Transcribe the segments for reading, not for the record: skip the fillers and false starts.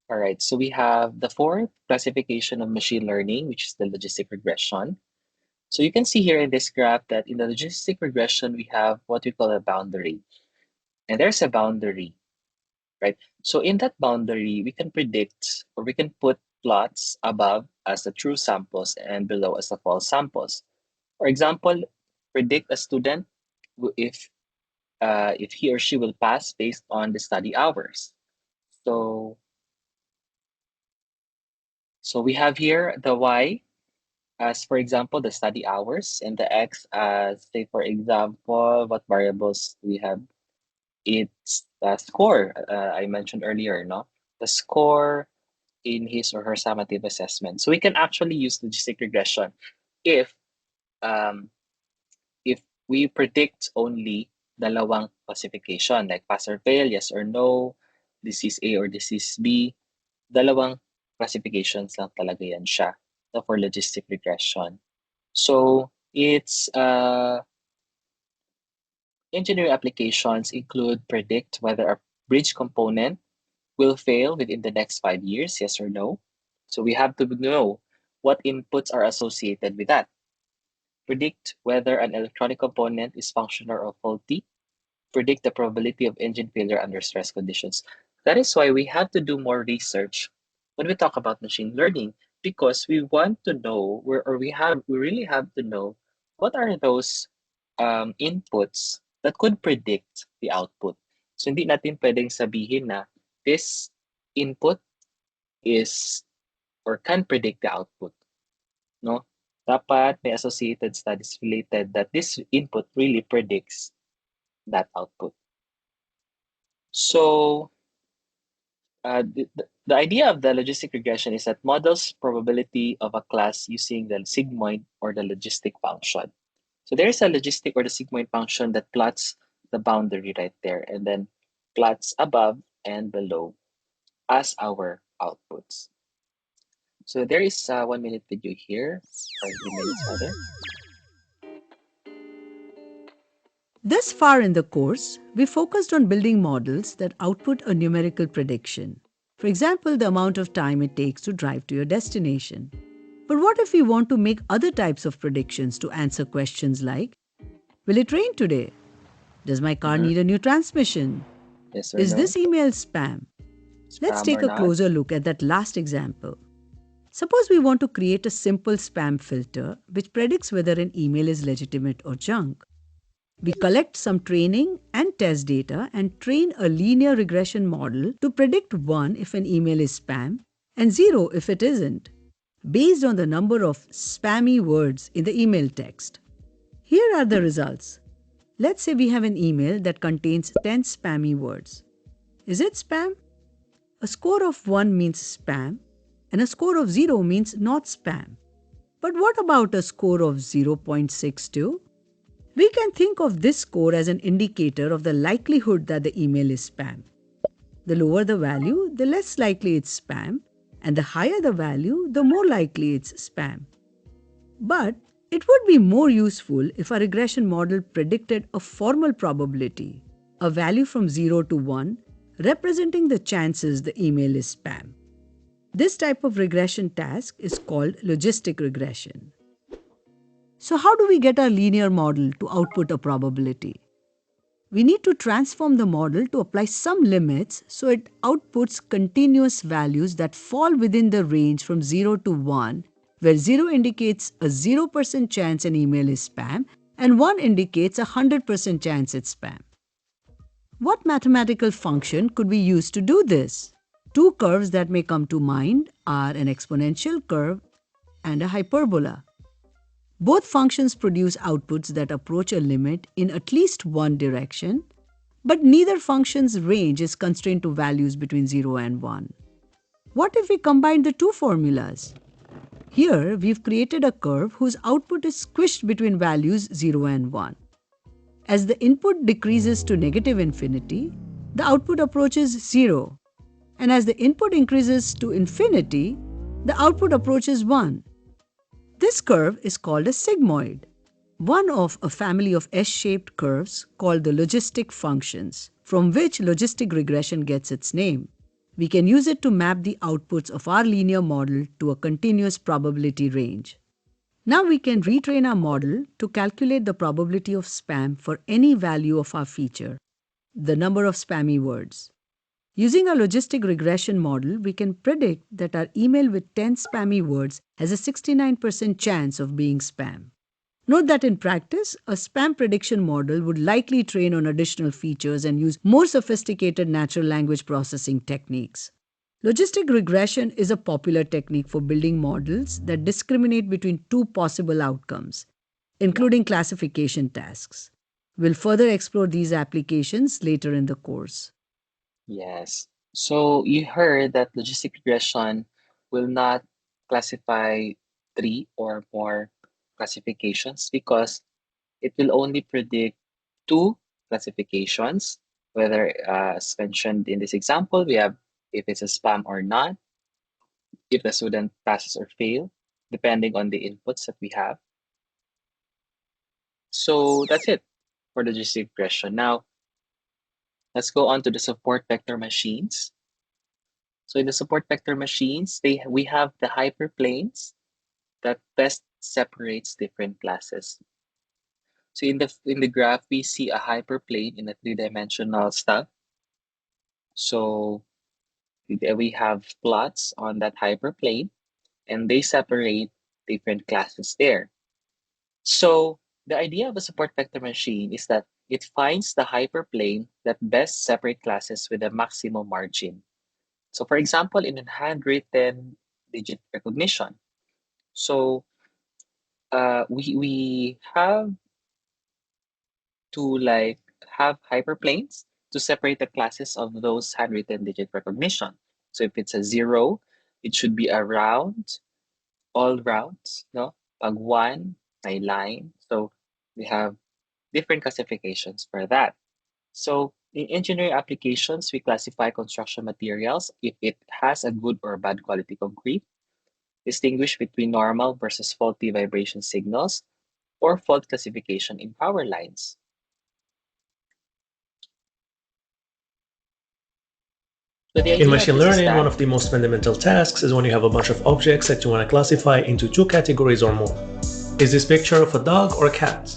All right, so we have the fourth classification of machine learning, which is the logistic regression. So you can see here in this graph that in the logistic regression, we have what we call a boundary. And there's a boundary, right? So in that boundary, we can predict or we can put plots above as the true samples and below as the false samples. For example, predict a student if he or she will pass based on the study hours. So so we have here the y as, for example, the study hours, and the x as, say, for example, what variables we have. It's the score I mentioned earlier, no? The score in his or her summative assessment. So we can actually use logistic regression if um, if we predict only dalawang classification, like pass or fail, yes or no, disease A or disease B, dalawang classifications lang talaga yan siya, no, for logistic regression. So its engineering applications include predict whether a bridge component will fail within the next 5 years, yes or no. So we have to know what inputs are associated with that. Predict whether an electronic component is functional or faulty. Predict the probability of engine failure under stress conditions. That is why we have to do more research when we talk about machine learning, because we want to know we really have to know what are those inputs that could predict the output. So hindi natin pwedeng sabihin na this input is or can predict the output, no? Dapat may associated studies related that this input really predicts that output. So the idea of the logistic regression is that models probability of a class using the sigmoid or the logistic function. So there is a logistic or the sigmoid function that plots the boundary right there and then plots above and below as our outputs. So there is a 1 minute video here, or 3 minutes rather. Thus far in the course, we focused on building models that output a numerical prediction. For example, the amount of time it takes to drive to your destination. But what if we want to make other types of predictions to answer questions like, will it rain today? Does my car Mhm. need a new transmission? Yes or Is no? this email spam? Let's Spam take or a not? closer look at that last example. Suppose we want to create a simple spam filter which predicts whether an email is legitimate or junk. We collect some training and test data and train a linear regression model to predict 1 if an email is spam and 0 if it isn't, based on the number of spammy words in the email text. Here are the results. Let's say we have an email that contains 10 spammy words. Is it spam? A score of 1 means spam, and a score of 0 means not spam. But what about a score of 0.62? We can think of this score as an indicator of the likelihood that the email is spam. The lower the value, the less likely it's spam, and the higher the value, the more likely it's spam. But it would be more useful if a regression model predicted a formal probability, a value from 0 to 1, representing the chances the email is spam. This type of regression task is called logistic regression. So, how do we get our linear model to output a probability? We need to transform the model to apply some limits so it outputs continuous values that fall within the range from 0 to 1, where 0 indicates a 0% chance an email is spam and 1 indicates a 100% chance it's spam. What mathematical function could we use to do this? Two curves that may come to mind are an exponential curve and a hyperbola. Both functions produce outputs that approach a limit in at least one direction, but neither function's range is constrained to values between 0 and 1. What if we combine the two formulas? Here, we've created a curve whose output is squished between values 0 and 1. As the input decreases to negative infinity, the output approaches 0. And as the input increases to infinity, the output approaches 1. This curve is called a sigmoid, one of a family of S-shaped curves called the logistic functions, from which logistic regression gets its name. We can use it to map the outputs of our linear model to a continuous probability range. Now we can retrain our model to calculate the probability of spam for any value of our feature, the number of spammy words. Using a logistic regression model, we can predict that our email with 10 spammy words has a 69% chance of being spam. Note that in practice, a spam prediction model would likely train on additional features and use more sophisticated natural language processing techniques. Logistic regression is a popular technique for building models that discriminate between two possible outcomes, including classification tasks. We'll further explore these applications later in the course. Yes. So you heard that logistic regression will not classify three or more classifications because it will only predict two classifications, whether, as mentioned in this example, we have if it's a spam or not, if the student passes or fail, depending on the inputs that we have. So that's it for the logistic regression. Now, let's go on to the support vector machines. So in the support vector machines, we have the hyperplanes that best separates different classes. So in the graph, we see a hyperplane in a three-dimensional stuff. So we have plots on that hyperplane, and they separate different classes there. So the idea of a support vector machine is that it finds the hyperplane that best separate classes with a maximum margin. So for example, in a handwritten digit recognition, so we have to like have hyperplanes to separate the classes of those handwritten digit recognition. So if it's a zero, it should be a round, all rounds, no? Pag one, may line. So we have different classifications for that. So in engineering applications, we classify construction materials if it has a good or bad quality concrete, distinguish between normal versus faulty vibration signals, or fault classification in power lines. So the In idea of machine this is learning, one that of the most fundamental tasks is when you have a bunch of objects that you want to classify into two categories or more. Is this picture of a dog or a cat?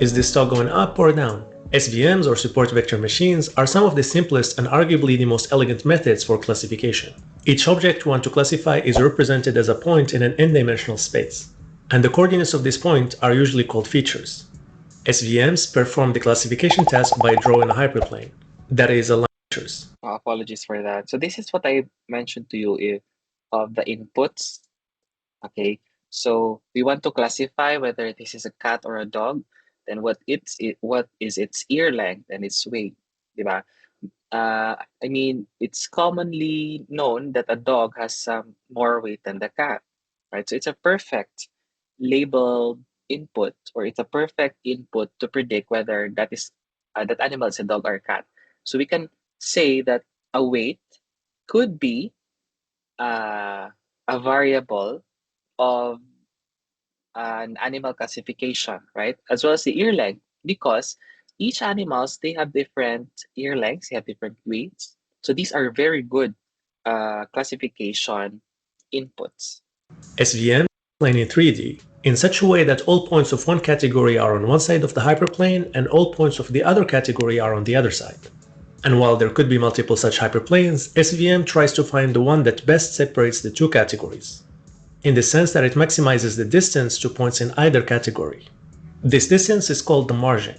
Is this dog going up or down? SVMs or support vector machines are some of the simplest and arguably the most elegant methods for classification. Each object you want to classify is represented as a point in an n-dimensional space, and the coordinates of this point are usually called features. SVMs perform the classification task by drawing a hyperplane, that is, a line of features. apologies for that. So this is what I mentioned to you of the inputs. Okay, so we want to classify whether this is a cat or a dog. Then what is its ear length and its weight, diba? I mean, it's commonly known that a dog has some more weight than the cat, right? So it's a perfect labeled input, or it's a perfect input to predict whether that animal is a dog or a cat. So we can say that a weight could be a variable of an animal classification, right? As well as the ear length, because each animals they have different ear lengths, they have different weights. So these are very good classification inputs. SVM plane in 3D in such a way that all points of one category are on one side of the hyperplane and all points of the other category are on the other side. And while there could be multiple such hyperplanes, SVM tries to find the one that best separates the two categories, in the sense that it maximizes the distance to points in either category. This distance is called the margin,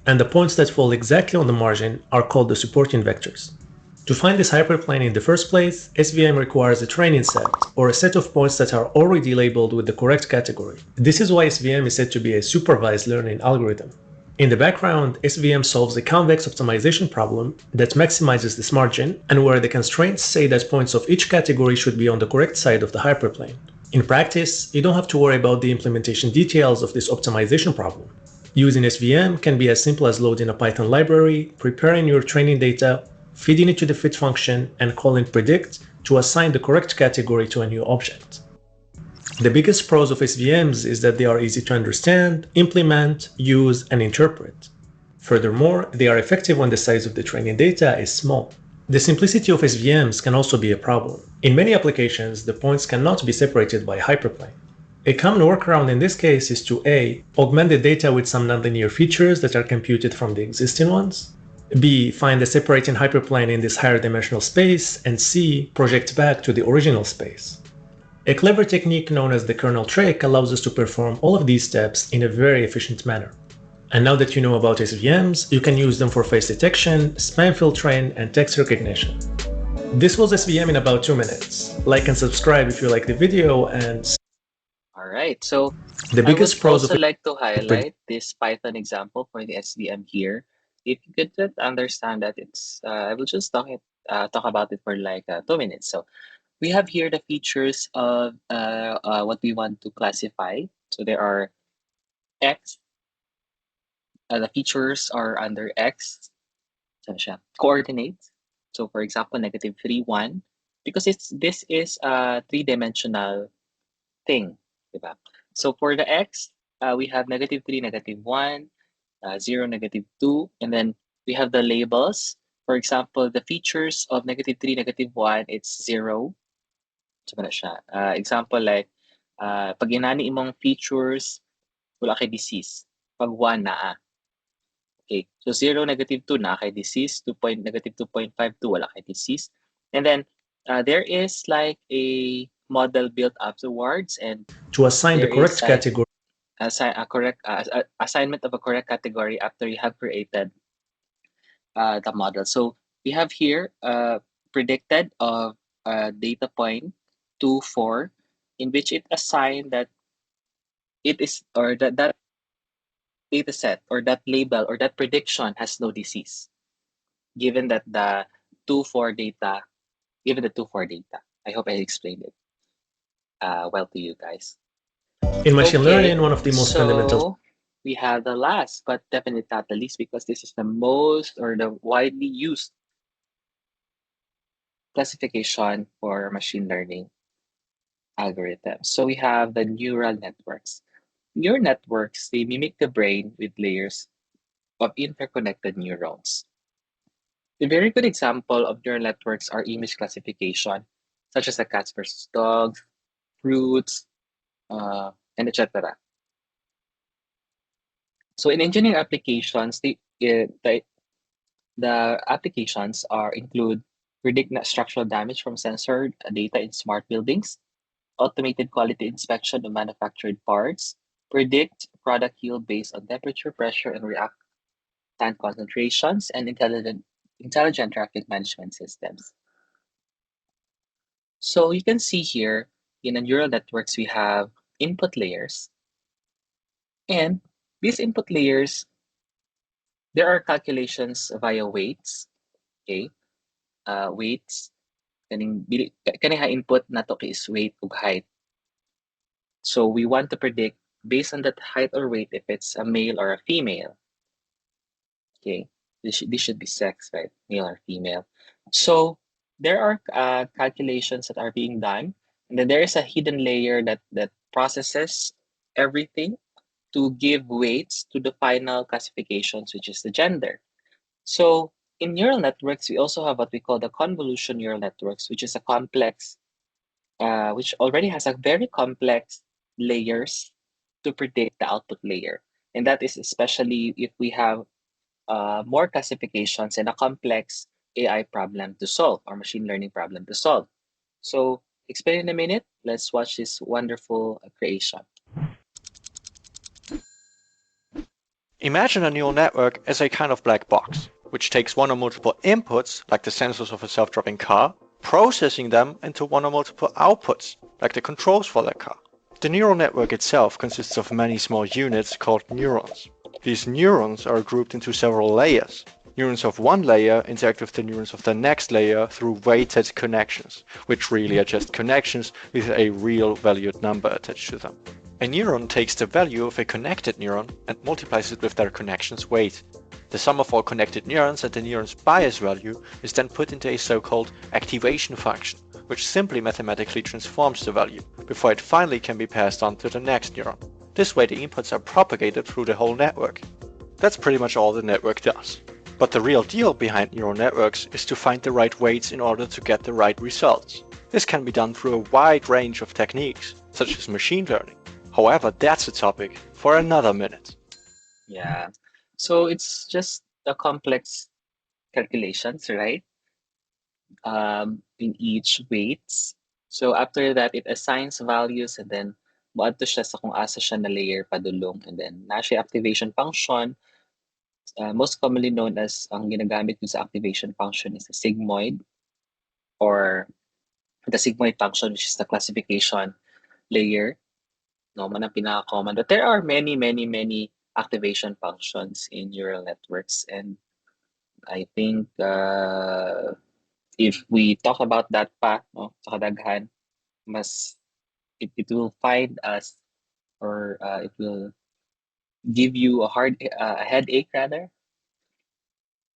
and the points that fall exactly on the margin are called the supporting vectors. To find this hyperplane in the first place, SVM requires a training set, or a set of points that are already labeled with the correct category. This is why SVM is said to be a supervised learning algorithm. In the background, SVM solves a convex optimization problem that maximizes this margin, and where the constraints say that points of each category should be on the correct side of the hyperplane. In practice, you don't have to worry about the implementation details of this optimization problem. Using SVM can be as simple as loading a Python library, preparing your training data, feeding it to the fit function, and calling predict to assign the correct category to a new object. The biggest pros of SVMs is that they are easy to understand, implement, use, and interpret. Furthermore, they are effective when the size of the training data is small. The simplicity of SVMs can also be a problem. In many applications, the points cannot be separated by hyperplane. A common workaround in this case is to A. Augment the data with some nonlinear features that are computed from the existing ones, B. Find the separating hyperplane in this higher dimensional space, and C. Project back to the original space. A clever technique known as the kernel trick allows us to perform all of these steps in a very efficient manner. And now that you know about SVMs, you can use them for face detection, spam filtering, and text recognition. This was SVM in about 2 minutes. Like and subscribe if you like the video, and All right. So the I biggest would pros also of like to highlight this Python example for the SVM here. If you could just understand that I will just talk about it for like 2 minutes. So we have here the features of what we want to classify. So there are X. The features are under X. Saan siya? Coordinates. So for example, -3, 1, because this is a three-dimensional thing, diba? So for the X, we have -3, -1, 0, -2, and then we have the labels. For example, the features of -3, -1, it's 0. So na siya. Example like, pag inani imong features, wala kay disease. Pag 1 naa. Okay, so 0, -2 na kay disease, -2.52 wala kay disease. And then there is like a model built afterwards, and to assign the there correct is like category assignment of a correct category after you have created the model. So we have here predicted of data point 2, 4, in which it assigned that it is, or that data set or that label or that prediction has no disease, given that the 2, 4 data, given the 2, 4 data. I hope I explained it well to you guys. in machine Okay, learning. One of the most fundamental. so we have the last, but definitely not the least, because this is the most or the widely used classification for machine learning algorithms. So we have the neural networks. Neural networks, they mimic the brain with layers of interconnected neurons. A very good example of neural networks are image classification, such as the cats versus dogs, fruits, and etc. So in engineering applications, the applications include predict structural damage from sensor data in smart buildings, automated quality inspection of manufactured parts, predict product yield based on temperature, pressure, and reactant concentrations, and intelligent traffic management systems. So you can see here in the neural networks, we have input layers. And these input layers, there are calculations via weights. Okay, weights. Kaning input nato is weight ug height. So we want to predict based on that height or weight if it's a male or a female. Okay, this should be sex, right? Male or female. So there are calculations that are being done, and then there is a hidden layer that processes everything to give weights to the final classifications, which is the gender. So in neural networks, we also have what we call the convolution neural networks, which is a complex, which already has a very complex layers to predict the output layer. And that is especially if we have more classifications and a complex AI problem to solve or machine learning problem to solve. So explain in a minute. Let's watch this wonderful creation. Imagine a neural network as a kind of black box, which takes one or multiple inputs, like the sensors of a self-driving car, processing them into one or multiple outputs, like the controls for that car. The neural network itself consists of many small units called neurons. These neurons are grouped into several layers. Neurons of one layer interact with the neurons of the next layer through weighted connections, which really are just connections with a real valued number attached to them. A neuron takes the value of a connected neuron and multiplies it with their connection's weight. The sum of all connected neurons and the neuron's bias value is then put into a so-called activation function, which simply mathematically transforms the value, before it finally can be passed on to the next neuron. This way the inputs are propagated through the whole network. That's pretty much all the network does. But the real deal behind neural networks is to find the right weights in order to get the right results. This can be done through a wide range of techniques, such as machine learning. However, that's a topic for another minute. Yeah. So it's just a complex calculations, right? In each weights. So after that, it assigns values and then moadto siya sa kung asa siya na layer padulong. And then na siya activation function, most commonly known as ang ginagamit dun sa activation function is the sigmoid or the sigmoid function, which is the classification layer. No, man ang pinaka-common. But there are many, many, many activation functions in neural networks. And I think if we talk about that pa, no, sa kadaghan, mas it will find us or it will give you a headache rather,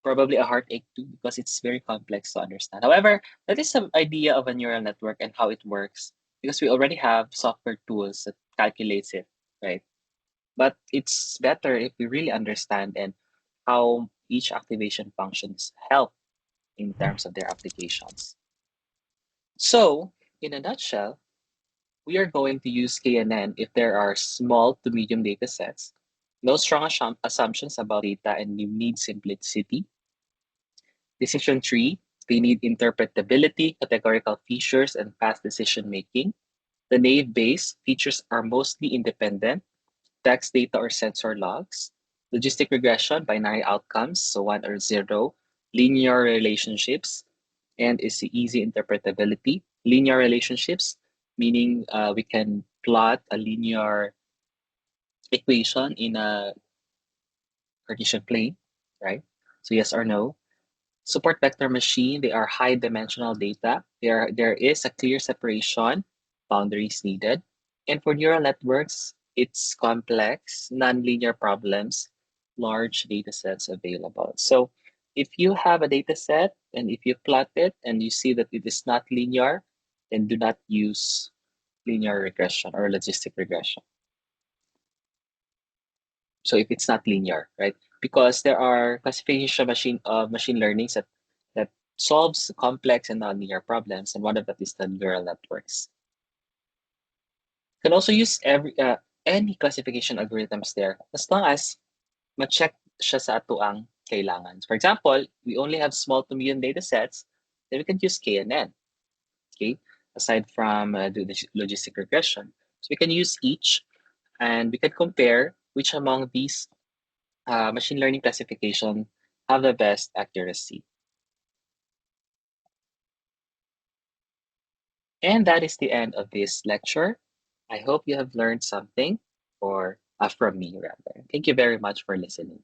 probably a heartache too, because it's very complex to understand. However, that is some idea of a neural network and how it works because we already have software tools that calculates it, right? But it's better if we really understand and how each activation functions help in terms of their applications. So, in a nutshell, we are going to use KNN if there are small to medium data sets, no strong assumptions about data, and you need simplicity. Decision tree, they need interpretability, categorical features, and fast decision making. The naive Bayes features are mostly independent, text data or sensor logs. Logistic regression, binary outcomes, so one or zero. Linear relationships, and is easy interpretability. Linear relationships, meaning we can plot a linear equation in a Cartesian plane, right? So yes or no. Support vector machine, they are high dimensional data. There is a clear separation, boundaries needed. And for neural networks, it's complex, nonlinear problems, large data sets available. So if you have a data set and if you plot it and you see that it is not linear, then do not use linear regression or logistic regression. So if it's not linear, right? Because there are classification machine learnings that solves complex and nonlinear problems, and one of that is the neural networks. You can also use any classification algorithms there as long as ma-check siya sa ato ang kailangan. For example, we only have small to medium data sets, then we can use KNN, okay? Aside from the logistic regression. So we can use each and we can compare which among these machine learning classification have the best accuracy. And that is the end of this lecture. I hope you have learned something or from me rather. Thank you very much for listening.